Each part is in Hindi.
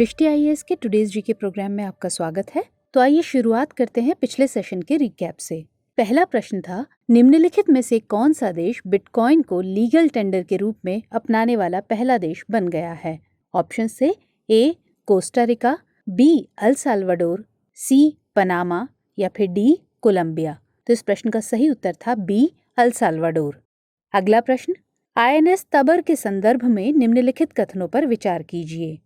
दृष्टि आईएएस के टुडेज जीके प्रोग्राम में आपका स्वागत है। तो आइए शुरुआत करते हैं पिछले सेशन के रिकैप से। पहला प्रश्न था, निम्नलिखित में से कौन सा देश बिटकॉइन को लीगल टेंडर के रूप में अपनाने वाला पहला देश बन गया है? ऑप्शन से A Costa Rica, B El Salvador, C Panama या फिर डी कोलंबिया। तो इस प्रश्न का सही उत्तर था बी अल साल्वाडोर। अगला प्रश्न, आईएनएस तबर के संदर्भ में निम्नलिखित कथनों पर विचार कीजिए।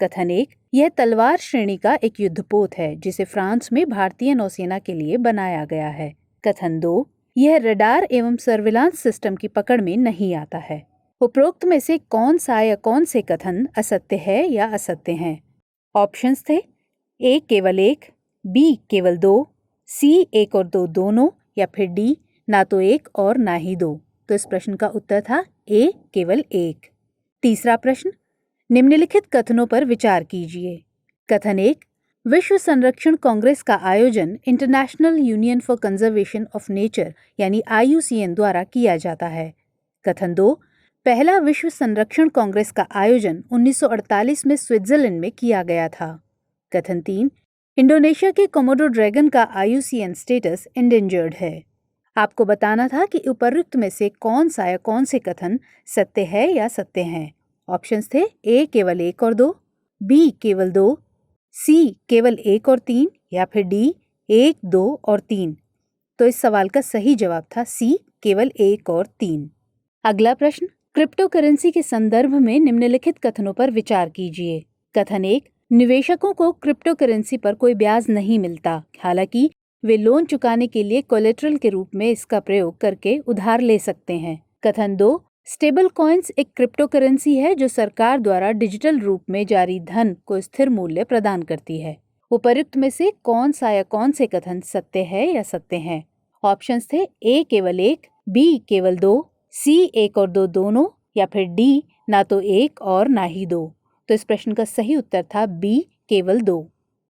कथन 1, यह तलवार श्रेणी का एक युद्धपोत है जिसे फ्रांस में भारतीय नौसेना के लिए बनाया गया है। कथन 2, यह रडार एवं सर्विलांस सिस्टम की पकड़ में नहीं आता है। उपरोक्त में से कौन सा या कौन से कथन असत्य है या असत्य हैं? ऑप्शंस थे ए केवल 1, बी केवल 2, सी 1 और 2 दोनों या फिर डी ना तो 1 और ना ही 2। तो इस प्रश्न का उत्तर था ए केवल 1। तीसरा प्रश्न, निम्नलिखित कथनों पर विचार कीजिए। कथन 1, विश्व संरक्षण कांग्रेस का आयोजन international union for conservation of nature यानी IUCN द्वारा किया जाता है। कथन 2, पहला विश्व संरक्षण कांग्रेस का आयोजन 1948 में स्विट्जरलैंड में किया गया था। कथन 3, इंडोनेशिया के कोमोडो ड्रैगन का IUCN स्टेटस एंडेंजर्ड है। आपको बताना था कि उपर्युक्त में से कौन सा या कौन से कथन सत्य है या सत्य हैं। ऑप्शंस थे ए केवल 1 और 2, बी केवल 2, सी केवल 1 और 3 या फिर डी 1, 2 और 3। तो इस सवाल का सही जवाब था सी केवल 1 और 3। अगला प्रश्न, क्रिप्टो करेंसी के संदर्भ में निम्नलिखित कथनों पर विचार कीजिए। कथन 1, निवेशकों को क्रिप्टो करेंसी पर कोई ब्याज नहीं मिलता, हालांकि वे लोन चुकाने के लिए कोलेटरल के रूप में इसका प्रयोग करके उधार ले सकते हैं। कथन 2, स्टेबल कॉइन्स एक क्रिप्टो करेंसी है जो सरकार द्वारा डिजिटल रूप में जारी धन को स्थिर मूल्य प्रदान करती है। उपर्युक्त में से कौन सा या कौन से कथन सत्य है या सत्य हैं? ऑप्शंस थे ए केवल 1, बी केवल 2, सी 1 और 2 दोनों या फिर डी ना तो 1 और ना ही 2। तो इस प्रश्न का सही उत्तर था बी केवल 2।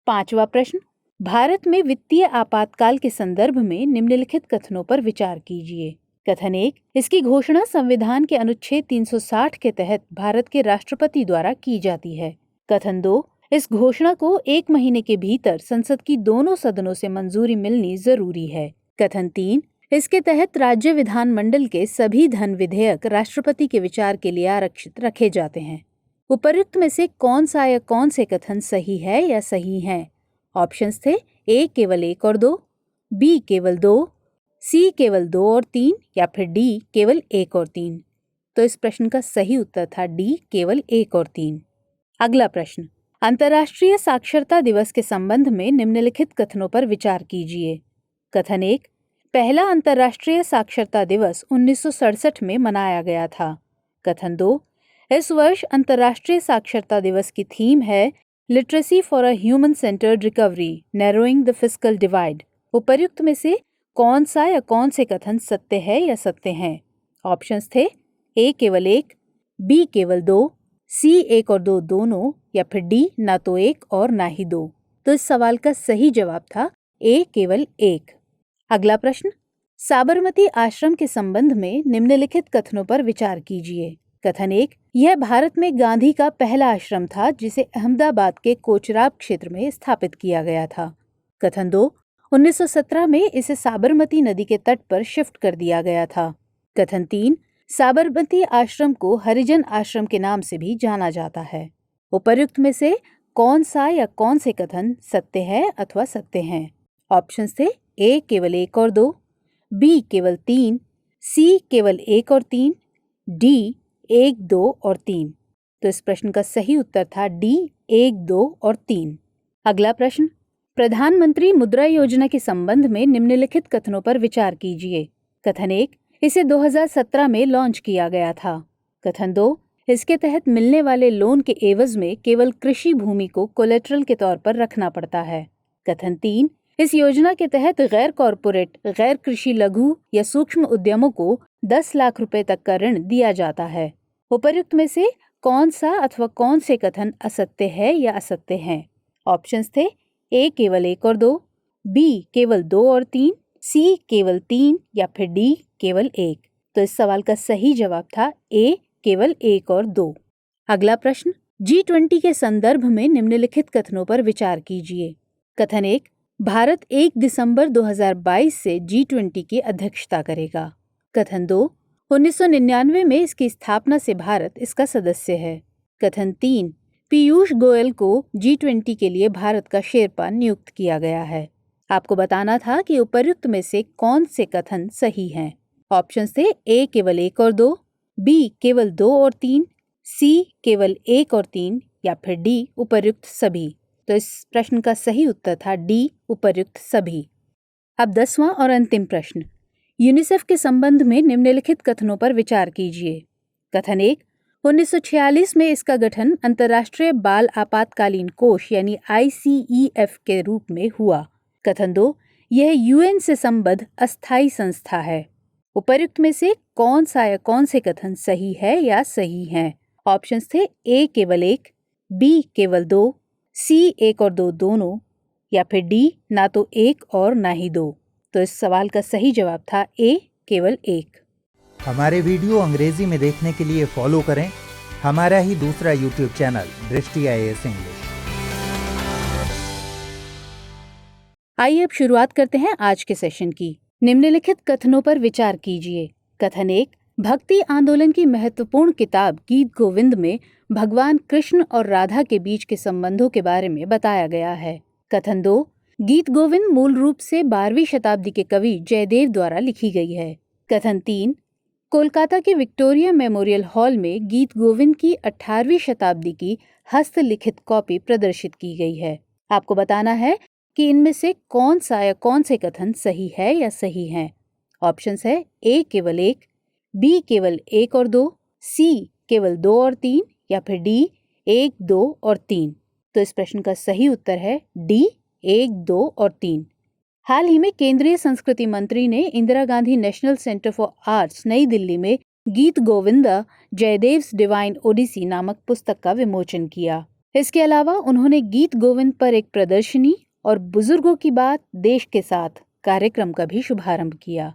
पांचवा प्रश्न, भारत में वित्तीय आपातकाल के संदर्भ में निम्नलिखित कथनों पर विचार कीजिए। कथन 1, इसकी घोषणा संविधान के अनुच्छेद 360 के तहत भारत के राष्ट्रपति द्वारा की जाती है। कथन 2, इस घोषणा को 1 महीने के भीतर संसद की दोनों सदनों से मंजूरी मिलनी जरूरी है। कथन 3, इसके तहत राज्य विधानमंडल के सभी धन विधेयक राष्ट्रपति के विचार के लिए आरक्षित रखे जाते हैं। उपर्युक्त में से कौन सा या कौन से कथन सही है या सही हैं? ऑप्शंस थे ए केवल 1 और 2, बी केवल 2, सी केवल 2 और 3 या फिर डी केवल 1 और 3। तो इस प्रश्न का सही उत्तर था डी केवल 1 और 3। अगला प्रश्न, अंतर्राष्ट्रीय साक्षरता दिवस के संबंध में निम्नलिखित कथनों पर विचार कीजिए। कथन 1, पहला अंतर्राष्ट्रीय साक्षरता दिवस 1967 में मनाया गया था। कथन 2, इस वर्ष अंतर्राष्ट्रीय साक्षरता दिवस की थीम है literacy for a human centred recovery, narrowing the fiscal divide. उपर्युक्त में से कौन सा या कौन से कथन सत्य है या सत्य हैं? ऑप्शंस थे ए केवल 1, बी केवल 2, सी 1 और 2 दोनों या फिर डी ना तो 1 और ना ही 2। तो इस सवाल का सही जवाब था ए केवल 1। अगला प्रश्न, साबरमती आश्रम के संबंध में निम्नलिखित कथनों पर विचार कीजिए। कथन 1, यह भारत में गांधी का पहला आश्रम था जिसे अहमदाबाद के कोचराब क्षेत्र में स्थापित किया गया था। कथन 2, 1917 में इसे साबरमती नदी के तट पर शिफ्ट कर दिया गया था। कथन 3, साबरमती आश्रम को हरिजन आश्रम के नाम से भी जाना जाता है। उपर्युक्त में से कौन सा या कौन से कथन सत्य है अथवा सत्य हैं? ऑप्शंस थे ए केवल 1 और 2, बी केवल 3, सी केवल 1 और 3, डी 1, 2 और 3। तो इस प्रश्न का सही उत्तर था डी 1, 2 और 3। अगला प्रश्न, प्रधानमंत्री मुद्रा योजना के संबंध में निम्नलिखित कथनों पर विचार कीजिए। कथन 1, इसे 2017 में लॉन्च किया गया था। कथन 2, इसके तहत मिलने वाले लोन के एवज में केवल कृषि भूमि को कोलेटरल के तौर पर रखना पड़ता है। कथन 3, इस योजना के तहत गैर कॉरपोरेट गैर कृषि लघु या सूक्ष्म उद्यमों को 10 लाख रुपए तक का ऋण दिया जाता है। उपर्युक्त में से कौन सा अथवा कौन से कथन असत्य है या असत्य हैं? ऑप्शंस थे ए केवल 1 और 2, बी केवल 2 और 3, सी केवल 3 या फिर डी केवल 1। तो इस सवाल का सही जवाब था ए केवल 1 और 2। अगला प्रश्न, G20 के संदर्भ में निम्नलिखित कथनों पर विचार कीजिए। कथन 1, भारत 1 दिसंबर 2022 से G20 की अध्यक्षता करेगा। कथन 2, 1999 में इसकी स्थापना से भारत इसका सदस्य है। कथन 3, पीयूष गोयल को G20 के लिए भारत का शेरपा नियुक्त किया गया है। आपको बताना था कि उपर्युक्त में से कौन से कथन सही हैं। ऑप्शन थे ए केवल 1 और 2, बी केवल 2 और 3, सी केवल 1 और 3 या फिर डी उपर्युक्त सभी। तो इस प्रश्न का सही उत्तर था डी उपर्युक्त सभी। अब 10वां और अंतिम प्रश्न, यूनिसेफ के संबंध में निम्नलिखित कथनों पर विचार कीजिए। कथन 1, 1946 में इसका गठन अंतर्राष्ट्रीय बाल आपातकालीन कोष यानी ICEF के रूप में हुआ। कथन 2, यह UN से संबद्ध अस्थायी संस्था है। उपर्युक्त में से कौन सा या कौन से कथन सही है या सही हैं? ऑप्शंस थे ए केवल 1, बी केवल 2, सी 1 और 2 दोनों या फिर डी ना तो 1 और ना ही 2। तो इस सवाल का सही जवाब था ए केवल 1। हमारे वीडियो अंग्रेजी में देखने के लिए फॉलो करें हमारा ही दूसरा यूट्यूब चैनल दृष्टि IAS इंग्लिश। आइए अब शुरुआत करते हैं आज के सेशन की। निम्नलिखित कथनों पर विचार कीजिए। कथन 1, भक्ति आंदोलन की महत्वपूर्ण किताब गीत गोविंद में भगवान कृष्ण और राधा के बीच के संबंधों के बारे में बताया गया है। कथन 2, गीत गोविंद मूल रूप से 12वीं शताब्दी के कवि जयदेव द्वारा लिखी गई है। कथन 3, कोलकाता के विक्टोरिया मेमोरियल हॉल में गीत गोविंद की 18वीं शताब्दी की हस्तलिखित कॉपी प्रदर्शित की गई है। आपको बताना है कि इनमें से कौन सा या कौन से कथन सही है या सही हैं। ऑप्शंस है ए केवल 1, बी केवल 1 और 2, सी केवल 2 और 3 या फिर डी 1, 2 और 3। तो इस प्रश्न का सही उत्तर है डी 1, 2 और 3। हाल ही में केंद्रीय संस्कृति मंत्री ने Indira Gandhi national centre for arts नई दिल्ली में गीत गोविंदा जयदेव्स डिवाइन ओडिसी नामक पुस्तक का विमोचन किया। इसके अलावा उन्होंने गीत गोविंद पर एक प्रदर्शनी और बुजुर्गों की बात देश के साथ कार्यक्रम का भी शुभारंभ किया।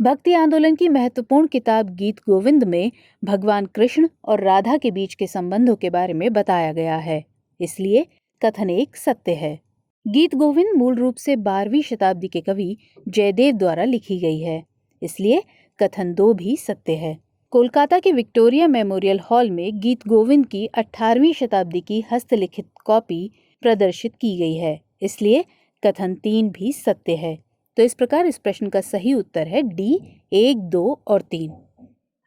भक्ति आंदोलन की महत्वपूर्ण किताब गीत गोविंद में भगवान कृष्ण और राधा के बीच के संबंधों के बारे में बताया गया है, इसलिए कथन 1 सत्य है। गीत गोविंद मूल रूप से 12वीं शताब्दी के कवि जयदेव द्वारा लिखी गई है, इसलिए कथन 2 भी सत्य है। कोलकाता के विक्टोरिया मेमोरियल हॉल में गीत गोविंद की 18वीं शताब्दी की हस्तलिखित कॉपी प्रदर्शित की गई है, इसलिए कथन 3 भी सत्य है। तो इस प्रकार इस प्रश्न का सही उत्तर है डी 1, 2 और 3।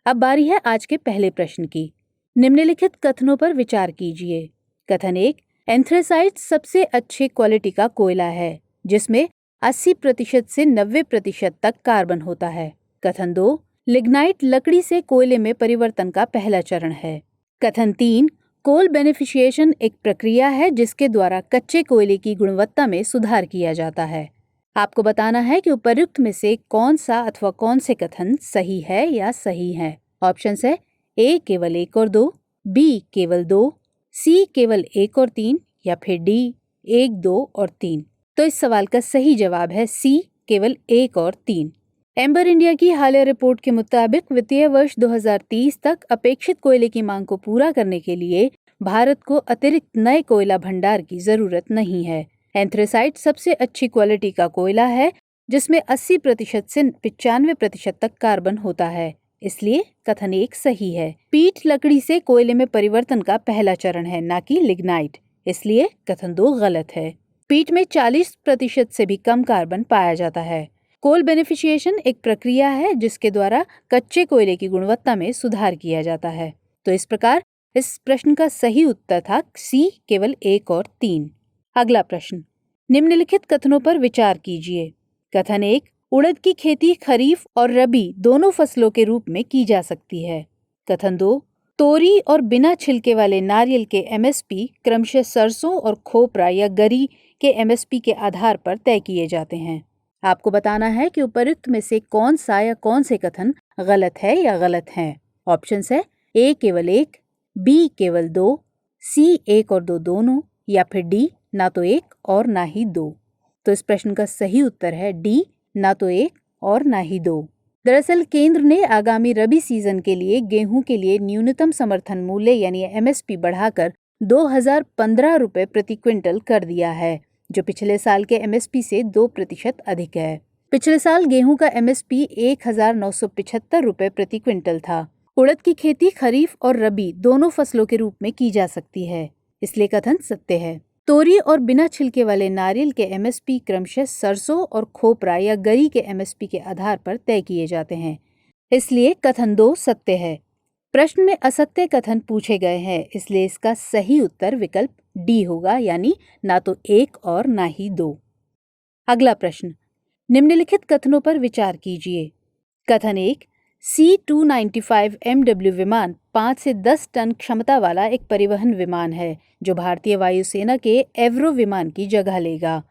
अब बारी है आज के पहले प्रश्न की। निम्नलिखित कथनों पर विचार कीजिए। कथन 1, एंथ्रेसाइट सबसे अच्छे क्वालिटी का कोयला है जिसमें 80% से 90% तक कार्बन होता है। कथन 2, लिग्नाइट लकड़ी से कोयले में परिवर्तन का पहला चरण है। कथन 3, कोल बेनिफिशिएशन एक प्रक्रिया है जिसके द्वारा कच्चे कोयले की गुणवत्ता में सुधार किया जाता है। आपको बताना है कि उपर्युक्त में से कौन सा अथवा कौन से कथन सही है या सही है। ऑप्शंस है ए केवल 1 और 2, बी केवल 2, सी केवल 1 और 3 या फिर डी 1, 2 और 3। तो इस सवाल का सही जवाब है सी केवल 1 और 3। एम्बर इंडिया की हालिया रिपोर्ट के मुताबिक वित्तीय वर्ष 2030 तक अपेक्षित कोयले की मांग को पूरा करने के लिए भारत को अतिरिक्त नए कोयला भंडार की जरूरत नहीं है। एंथ्रेसाइट सबसे अच्छी क्वालिटी का कोयला है जिसमें 80% से 95% तक कार्बन होता है, इसलिए कथन 1 सही है। पीट लकड़ी से कोयले में परिवर्तन का पहला चरण है, ना कि लिग्नाइट, इसलिए कथन 2 गलत है। पीट में 40% से भी कम कार्बन पाया जाता है। कोल बेनिफिशिएशन एक प्रक्रिया है जिसके द्वारा कच्चे कोयले की गुणवत्ता में सुधार किया जाता है। तो इस प्रकार इस प्रश्न का सही उत्तर था सी केवल 1 और 3। अगला प्रश्न, निम्नलिखित कथनों पर विचार कीजिए। कथन 1, उड़द की खेती खरीफ और रबी दोनों फसलों के रूप में की जा सकती है। कथन 2, तोरी और बिना छिलके वाले नारियल के MSP क्रमशः सरसों और खोपरा या गरी के MSP के आधार पर तय किए जाते हैं। आपको बताना है कि उपर्युक्त में से कौन सा या कौन से कथन गलत है या गलत हैं। ऑप्शंस है ए केवल 1, बी केवल 2, सी 1 और 2 दोनों या फिर डी ना तो 1 और ना ही 2। तो इस प्रश्न का सही उत्तर है डी ना तो 1 और ना ही 2। दरअसल केंद्र ने आगामी रबी सीजन के लिए गेहूं के लिए न्यूनतम समर्थन मूल्य यानी MSP बढ़ाकर 2015 रुपए प्रति क्विंटल कर दिया है, जो पिछले साल के एमएसपी से 2% अधिक है। पिछले साल गेहूं का एमएसपी 1975 रुपए प्रति क्विंटल था। उड़द की खेती खरीफ और रबी दोनों फसलों के रूप में की जा सकती है, इसलिए कथन सत्य है। तोरी और बिना छिलके वाले नारियल के एमएसपी क्रमशः सरसों और खोपरा या गरी के एमएसपी के आधार पर तय किए जाते हैं, इसलिए कथन 2 सत्य है। प्रश्न में असत्य कथन पूछे गए हैं, इसलिए इसका सही उत्तर विकल्प डी होगा, यानी ना तो 1 और ना ही 2। अगला प्रश्न, निम्नलिखित कथनों पर विचार कीजिए। कथन 1, C-295 MW विमान 5 से 10 टन क्षमता वाला एक परिवहन विमान है जो भारतीय वायुसेना के एवरो विमान की जगह लेगा।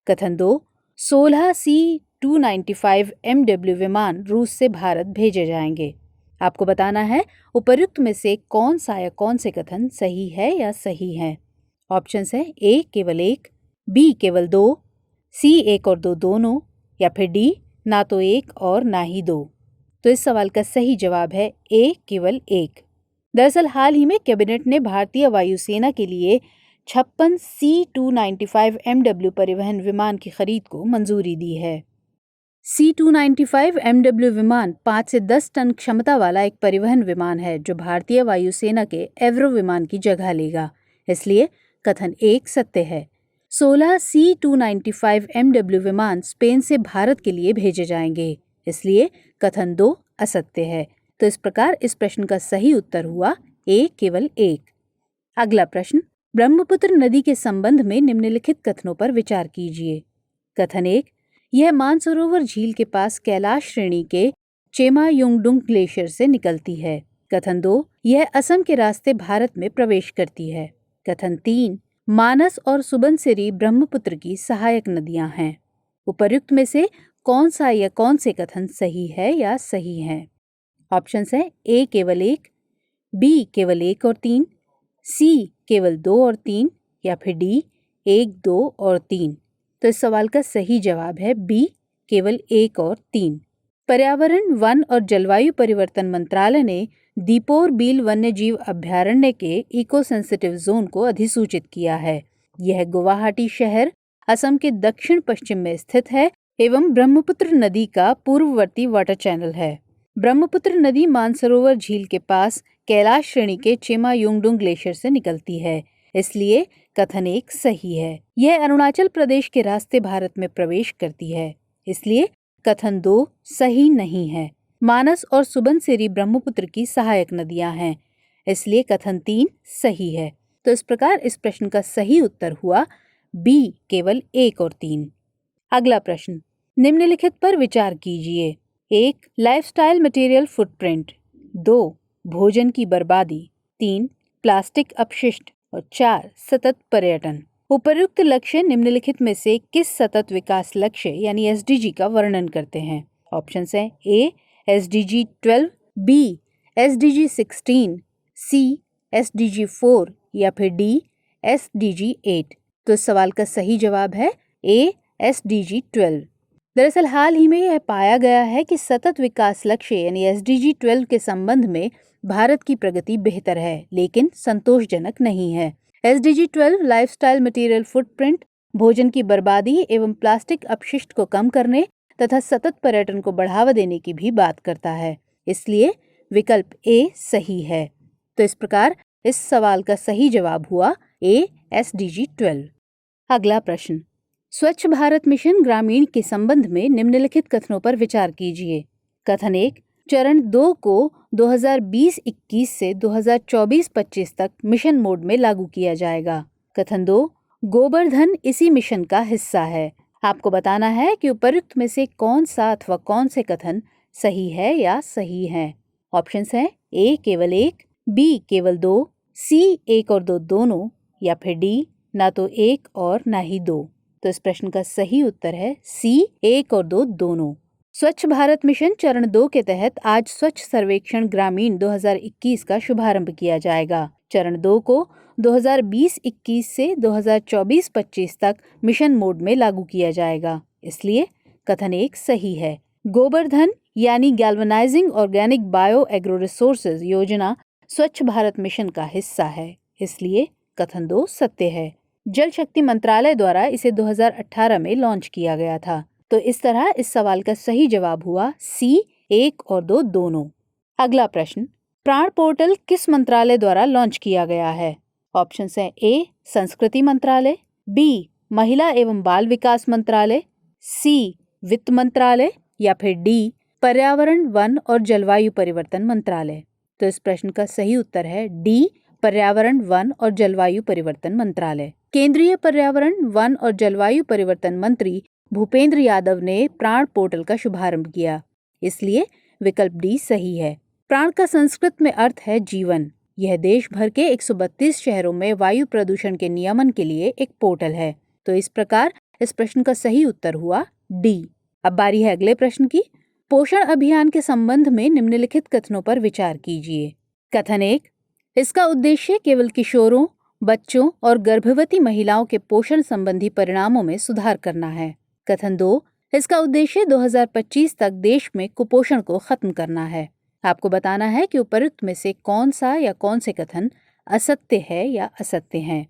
कथन 2, 16 C-295 MW विमान रूस से भारत भेजे जाएंगे। आपको बताना है उपर्युक्त में से कौन सा या कौन से कथन सही है या सही है। ऑप्शंस है ए केवल 1, बी केवल 2, सी 1 और 2 दोनों, या फिर डी ना तो 1 और ना ही 2। तो इस सवाल का सही जवाब है ए केवल 1। दरअसल हाल ही में कैबिनेट ने भारतीय वायुसेना के लिए 56 C-295 MW परिवहन विमान की खरीद को मंजूरी दी है। C-295 MW विमान 5 से 10 टन क्षमता वाला एक परिवहन विमान है जो भारतीय वायुसेना के एवरो विमान की जगह लेगा, इसलिए कथन 1 सत्य है। 16 C-295 MW विमान स्पेन से भारत के लिए भेजे जाएंगे, इसलिए कथन 2 असत्य है। तो इस प्रकार इस प्रश्न का सही उत्तर हुआ ए केवल 1। अगला प्रश्न, ब्रह्मपुत्र नदी के संबंध में निम्नलिखित कथनों पर विचार कीजिए। कथन 1, यह मानसरोवर झील के पास कैलाश श्रेणी के चेमायुंगडुंग ग्लेशियर से निकलती है। कथन 2, यह असम के रास्ते भारत में प्रवेश करती है। कथन 3, मानस और सुबनसिरी ब्रह्मपुत्र की सहायक नदियां हैं। उपर्युक्त में से कौन सा या कौन से कथन सही है या सही है। ऑप्शंस है ए केवल 1, बी केवल 1 और 3, सी केवल 2 और 3, या फिर डी 1, 2 और 3। तो इस सवाल का सही जवाब है बी केवल 1 और 3। पर्यावरण, वन और जलवायु परिवर्तन मंत्रालय ने दीपोर बील वन्यजीव अभयारण्य के इको सेंसिटिव जोन को अधिसूचित किया है। यह गुवाहाटी शहर, असम के दक्षिण पश्चिम में स्थित है एवं ब्रह्मपुत्र नदी का पूर्ववर्ती वाटर चैनल है। ब्रह्मपुत्र नदी मानसरोवर झील के पास कैलाश श्रेणी के चेमायुंगडुंग ग्लेशियर से निकलती है, इसलिए कथन 1 सही है। यह अरुणाचल प्रदेश के रास्ते भारत में प्रवेश करती है, इसलिए कथन 2 सही नहीं है। मानस और सुबनसिरी ब्रह्मपुत्र की सहायक नदियां हैं, इसलिए कथन 3 सही है। तो इस प्रकार इस प्रश्न का सही उत्तर हुआ बी केवल 1 और 3। अगला प्रश्न, निम्नलिखित पर विचार कीजिए। 1, लाइफस्टाइल मटेरियल फुटप्रिंट, 2, भोजन की बर्बादी, 3, प्लास्टिक अपशिष्ट और 4, सतत पर्यटन। उपर्युक्त लक्ष्य निम्नलिखित में से किस सतत विकास लक्ष्य यानी एसडीजी का वर्णन करते हैं। ऑप्शंस हैं ए एसडीजी 12, बी एसडीजी 16, सी एसडीजी 4, या फिर डी एसडीजी 8। तो इस सवाल का सही जवाब है ए एसडीजी 12। दरअसल हाल ही में यह पाया गया है कि सतत विकास लक्ष्य यानी एसडीजी 12 के संबंध में भारत की प्रगति बेहतर है, लेकिन संतोषजनक नहीं है। एसडीजी 12 लाइफस्टाइल मटेरियल फुटप्रिंट, भोजन की बर्बादी एवं प्लास्टिक अपशिष्ट को कम करने तथा सतत पर्यटन को बढ़ावा देने की भी बात करता है, इसलिए विकल्प ए सही है। तो इस प्रकार इस सवाल का सही जवाब हुआ ए एसडीजी 12। अगला प्रश्न, स्वच्छ भारत मिशन ग्रामीण के संबंध में निम्नलिखित कथनों पर विचार कीजिए। कथन 1, चरण 2 को 2020-21 से 2024-25 तक मिशन मोड में लागू किया जाएगा। कथन 2, गोबर धन इसी मिशन का हिस्सा है। आपको बताना है कि उपर्युक्त में से कौन सा अथवा कौन से कथन सही है या सही है। ऑप्शंस हैं ए केवल 1, बी केवल 2, सी 1 और 2 दोनों, या फिर डी ना तो 1 और ना ही 2। तो इस प्रश्न का सही उत्तर है सी 1 और 2 दोनों। स्वच्छ भारत मिशन चरण 2 के तहत आज स्वच्छ सर्वेक्षण ग्रामीण 2021 का शुभारंभ किया जाएगा। चरण 2 को 2020-21 से 2024-25 तक मिशन मोड में लागू किया जाएगा, इसलिए कथन 1 सही है। गोबर-धन यानी galvanising organic bio agro resources योजना स्वच्छ भारत मिशन का हिस्सा है, इसलिए कथन 2 सत्य है। जल शक्ति मंत्रालय द्वारा इसे 2018 में लॉन्च किया गया था। तो इस तरह इस सवाल का सही जवाब हुआ सी 1 और 2 दोनों। अगला प्रश्न, प्राण पोर्टल किस मंत्रालय द्वारा लॉन्च किया गया है? ऑप्शन है ए संस्कृति मंत्रालय, बी महिला एवं बाल विकास मंत्रालय, सी वित्त मंत्रालय या फिर डी पर्यावरण वन और जलवायु परिवर्तन मंत्रालय। तो इस प्रश्न का सही उत्तर है डी पर्यावरण वन और जलवायु परिवर्तन मंत्रालय। केंद्रीय पर्यावरण वन और जलवायु परिवर्तन मंत्री भूपेंद्र यादव ने प्राण पोर्टल का शुभारंभ किया, इसलिए विकल्प डी सही है। प्राण का संस्कृत में अर्थ है जीवन। यह देश भर के 132 शहरों में वायु प्रदूषण के नियमन के लिए एक पोर्टल है। तो इस प्रकार इस प्रश्न का सही उत्तर हुआ डी। अब बारी है अगले प्रश्न की। पोषण अभियान के संबंध में निम्नलिखित कथनों पर विचार कीजिए। कथन 1, इसका उद्देश्य केवल किशोरों, बच्चों और गर्भवती महिलाओं के पोषण संबंधी परिणामों में सुधार करना है। कथन 2, इसका उद्देश्य 2025 तक देश में कुपोषण को खत्म करना है। आपको बताना है कि उपरोक्त में से कौन सा या कौन से कथन असत्य है या असत्य है।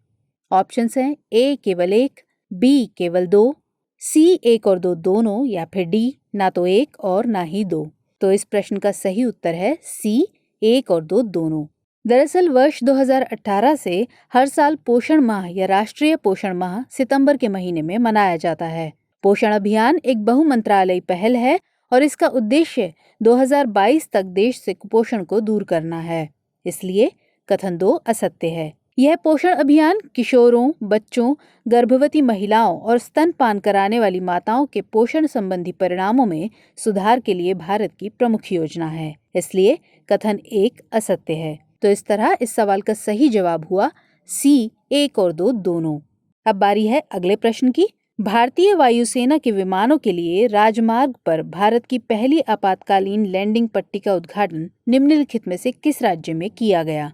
ऑप्शंस हैं ए केवल 1, बी केवल 2, सी 1 और 2 दोनों या फिर डी ना तो 1 और ना ही 2। तो इस प्रश्न का सही उत्तर है सी 1 और 2 दोनों। दरअसल वर्ष 2018 से हर साल पोषण माह या राष्ट्रीय पोषण माह सितंबर के महीने में मनाया जाता है। पोषण अभियान एक बहुमंत्रालयी पहल है और इसका उद्देश्य 2022 तक देश से कुपोषण को दूर करना है। इसलिए कथन 2 असत्य है। यह पोषण अभियान किशोरों, बच्चों, गर्भवती महिलाओं और स्तनपान कराने वाली माताओं के पोषण संबंधी परिणामों में सुधार के लिए भारत की प्रमुख योजना है। इसलिए कथन 1 असत्य है। तो इस तरह इस सवाल का सही जवाब हुआ सी 1 और 2 दोनों। अब बारी है अगले प्रश्न की। भारतीय वायुसेना के विमानों के लिए राजमार्ग पर भारत की पहली आपातकालीन लैंडिंग पट्टी का उद्घाटन निम्नलिखित में से किस राज्य में किया गया?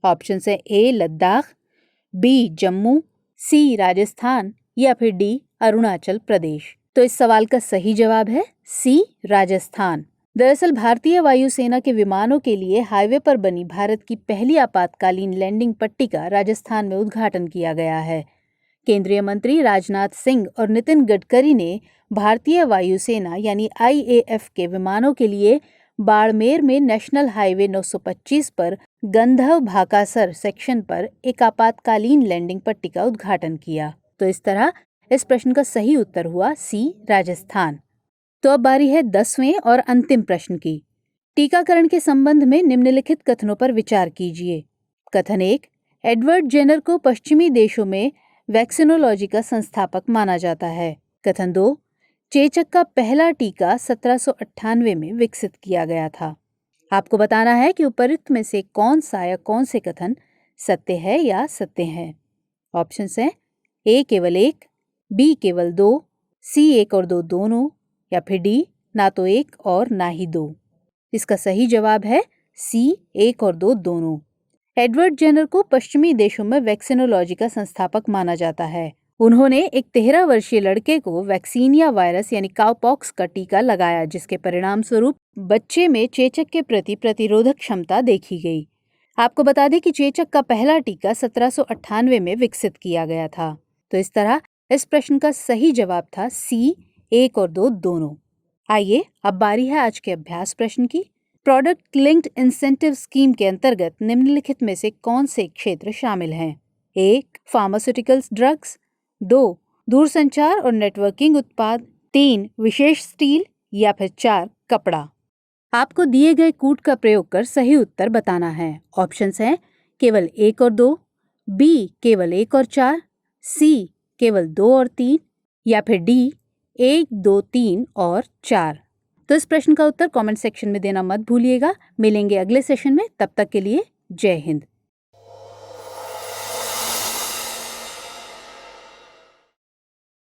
ऑप्शन है ए लद्दाख, बी जम्मू, सी राजस्थान या फिर डी अरुणाचल प्रदेश। तो इस सवाल का सही जवाब है सी राजस्थान। दरअसल भारतीय वायुसेना के विमानों के लिए हाईवे पर बनी भारत की पहली आपातकालीन लैंडिंग पट्टी का राजस्थान में उद्घाटन किया गया है। केंद्रीय मंत्री राजनाथ सिंह और नितिन गडकरी ने भारतीय वायुसेना यानी IAF के विमानों के लिए बाड़मेर में नेशनल हाईवे 925 पर गंधव भाकासर सेक्शन पर एक आपातकालीन लैंडिंग पट्टी का उद्घाटन किया। तो इस तरह इस प्रश्न का सही उत्तर हुआ सी राजस्थान। तो अब बारी है 10वें और अंतिम प्रश्न की। टीकाकरण के संबंध में निम्नलिखित कथनों पर विचार कीजिए। कथन 1, एडवर्ड जेनर को पश्चिमी देशों में वैक्सीनोलॉजी का संस्थापक माना जाता है। कथन 2, चेचक का पहला टीका 1798 में विकसित किया गया था। आपको बताना है कि उपरोक्त में से कौन सा या कौन से कथन सत्य है या सत्य है। ऑप्शंस हैं ए केवल 1, बी केवल 2, सी 1 और 2 दोनों या फिर डी ना तो 1 और ना ही 2। इसका सही जवाब है सी 1 और 2 दोनों। एडवर्ड जेनर को पश्चिमी देशों में वैक्सीनोलॉजी का संस्थापक माना जाता है। उन्होंने एक 13 वर्षीय लड़के को वैक्सीनिया वायरस यानी काउपॉक्स का टीका लगाया, जिसके परिणाम स्वरूप बच्चे में चेचक के प्रति प्रतिरोधक क्षमता देखी गई। आपको बता दें कि चेचक का पहला टीका 1798 में विकसित किया गया था। तो इस तरह इस प्रश्न का सही जवाब था सी 1 और 2 दोनों। आइए अब बारी है आज के अभ्यास प्रश्न की। प्रोडक्ट लिंक्ड इंसेंटिव स्कीम के अंतर्गत निम्नलिखित में से कौन से क्षेत्र शामिल हैं? 1 फार्मास्यूटिकल्स ड्रग्स, 2 दूरसंचार और नेटवर्किंग उत्पाद, 3 विशेष स्टील या फिर 4 कपड़ा। आपको दिए गए कूट का प्रयोग कर सही उत्तर बताना है। ऑप्शंस हैं केवल 1 और 2, बी केवल 1 और 4, सी केवल 2 और 3 या फिर डी 1, 2, 3 और 4। तो इस प्रश्न का उत्तर कमेंट सेक्शन में देना मत भूलिएगा। मिलेंगे अगले सेशन में, तब तक के लिए जय हिंद।